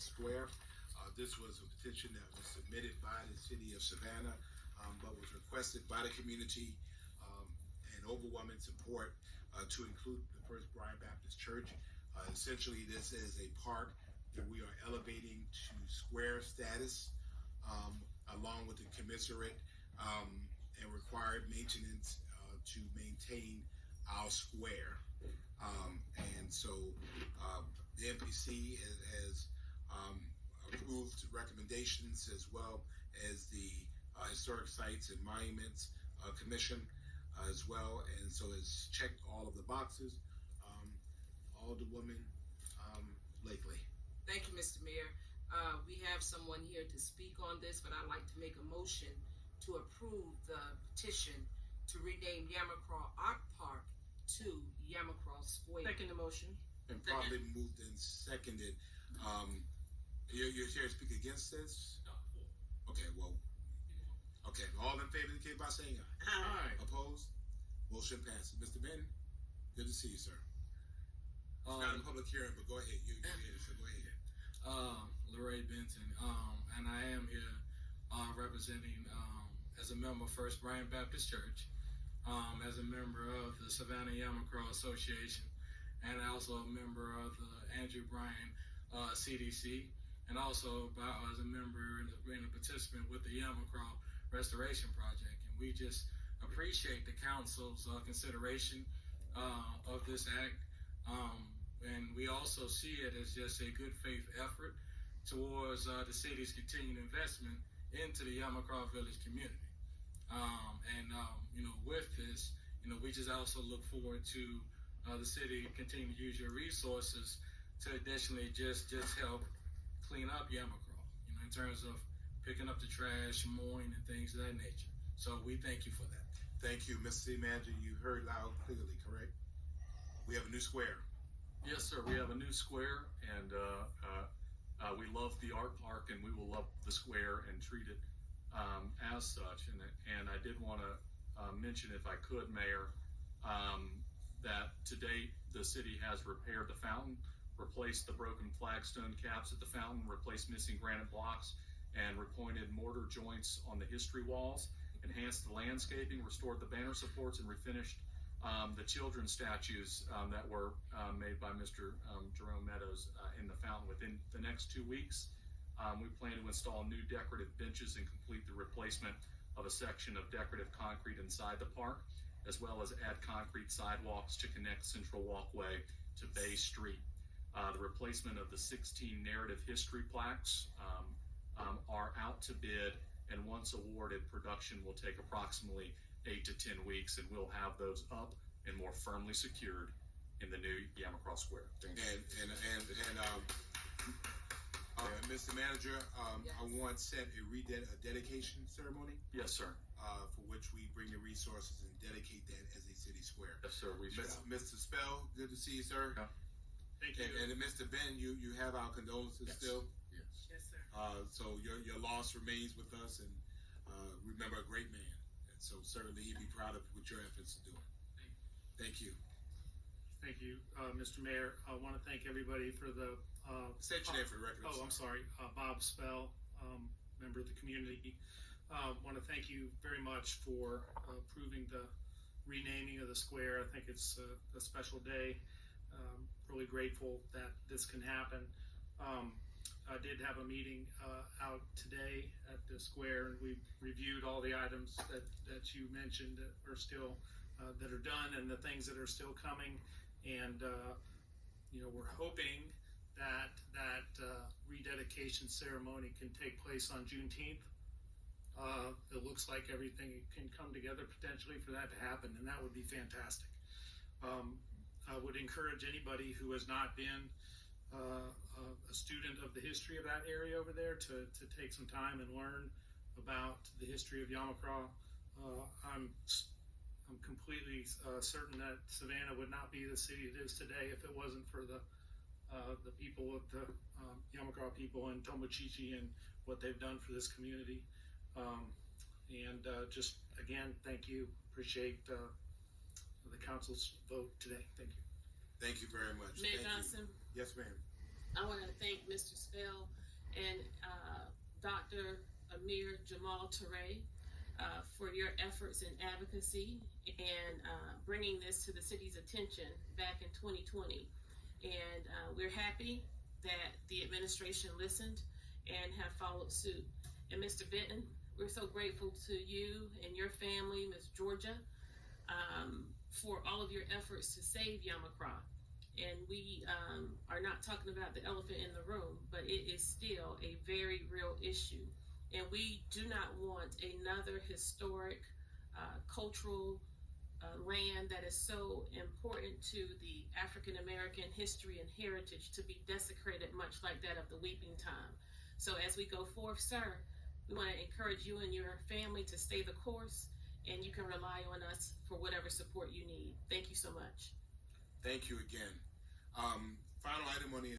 Square. This was a petition that was submitted by the city of Savannah, but was requested by the community and overwhelming support to include the First Bryan Baptist Church. Essentially, this is a park that we are elevating to square status, along with the commensurate and required maintenance to maintain our square. And so the MPC has approved recommendations, as well as the Historic Sites and Monuments Commission as well, and so it's checked all of the boxes. Alderwoman Blakely. Thank you, Mr. Mayor. We have someone here to speak on this, but I'd like to make a motion to approve the petition to rename Yamacraw Art Park to Yamacraw Square. Second the motion. And probably moved and seconded. You're here to speak against this? No. Okay, well, okay. All in favor indicate by saying aye. Aye. Opposed? Motion passes. Mr. Benton, good to see you, sir. It's not a public hearing, but go ahead. You're here, so go ahead. Larray Benton, and I am here representing as a member of First Bryan Baptist Church, as a member of the Savannah Yamacraw Association, and also a member of the Andrew Bryan CDC, and also as a member and being a participant with the Yamacraw Restoration Project. And we just appreciate the council's consideration of this act. And we also see it as just a good faith effort towards the city's continued investment into the Yamacraw Village community. With this, we just also look forward to the city continue to use your resources to additionally just help clean up Yamacraw, in terms of picking up the trash, mowing, and things of that nature. So we thank you for that. Thank you, Mr. City Manager. You heard loud and clearly, correct? We have a new square. Yes, sir. We have a new square, and we love the art park, and we will love the square and treat it as such. And I did want to mention, if I could, Mayor, that to date the city has repaired the fountain, replaced the broken flagstone caps at the fountain, replaced missing granite blocks, and repointed mortar joints on the history walls, enhanced the landscaping, restored the banner supports, and refinished the children's statues that were made by Mr. Jerome Meadows in the fountain. Within the next 2 weeks, we plan to install new decorative benches and complete the replacement of a section of decorative concrete inside the park, as well as add concrete sidewalks to connect Central Walkway to Bay Street. The replacement of the 16 narrative history plaques are out to bid, and once awarded, production will take approximately 8 to 10 weeks, and we'll have those up and more firmly secured in the new Yamacraw Square. And Mr. Manager, yes. I want set a dedication ceremony. Yes, sir. For which we bring the resources and dedicate that as a city square. Yes, sir. We shall. Mr. Spell, good to see you, sir. Yeah. Thank you. And Mr. Ben, you have our condolences still. Yes. Yes, sir. So your loss remains with us, and remember, a great man. And so certainly he'd be proud of what your efforts are doing. Thank you. Thank you, Mr. Mayor. I want to thank everybody for the. State your name for the record. Oh, I'm sorry. Bob Spell, member of the community. Want to thank you very much for approving the renaming of the square. I think it's a special day. Really grateful that this can happen. I did have a meeting out today at the square, and we reviewed all the items that you mentioned that are still that are done, and the things that are still coming. And we're hoping that rededication ceremony can take place on Juneteenth. It looks like everything can come together potentially for that to happen, and that would be fantastic. I would encourage anybody who has not been a student of the history of that area over there to take some time and learn about the history of Yamacraw. I'm completely certain that Savannah would not be the city it is today if it wasn't for the people of the Yamacraw people and Tomochichi and what they've done for this community. Just again, thank you. Appreciate the council's vote today. Thank you. Thank you very much. Mayor Thank Johnson. You. Yes, ma'am. I want to thank Mr. Spell and Dr. Amir Jamal Toure for your efforts in advocacy and bringing this to the city's attention back in 2020. And we're happy that the administration listened and have followed suit. And Mr. Benton, we're so grateful to you and your family, Ms. Georgia, for all of your efforts to save Yamacraw. And we are not talking about the elephant in the room, but it is still a very real issue. And we do not want another historic, cultural land that is so important to the African American history and heritage to be desecrated, much like that of the Weeping Time. So as we go forth, sir, we want to encourage you and your family to stay the course, and you can rely on us for whatever support you need. Thank you so much. Thank you again. Final item on the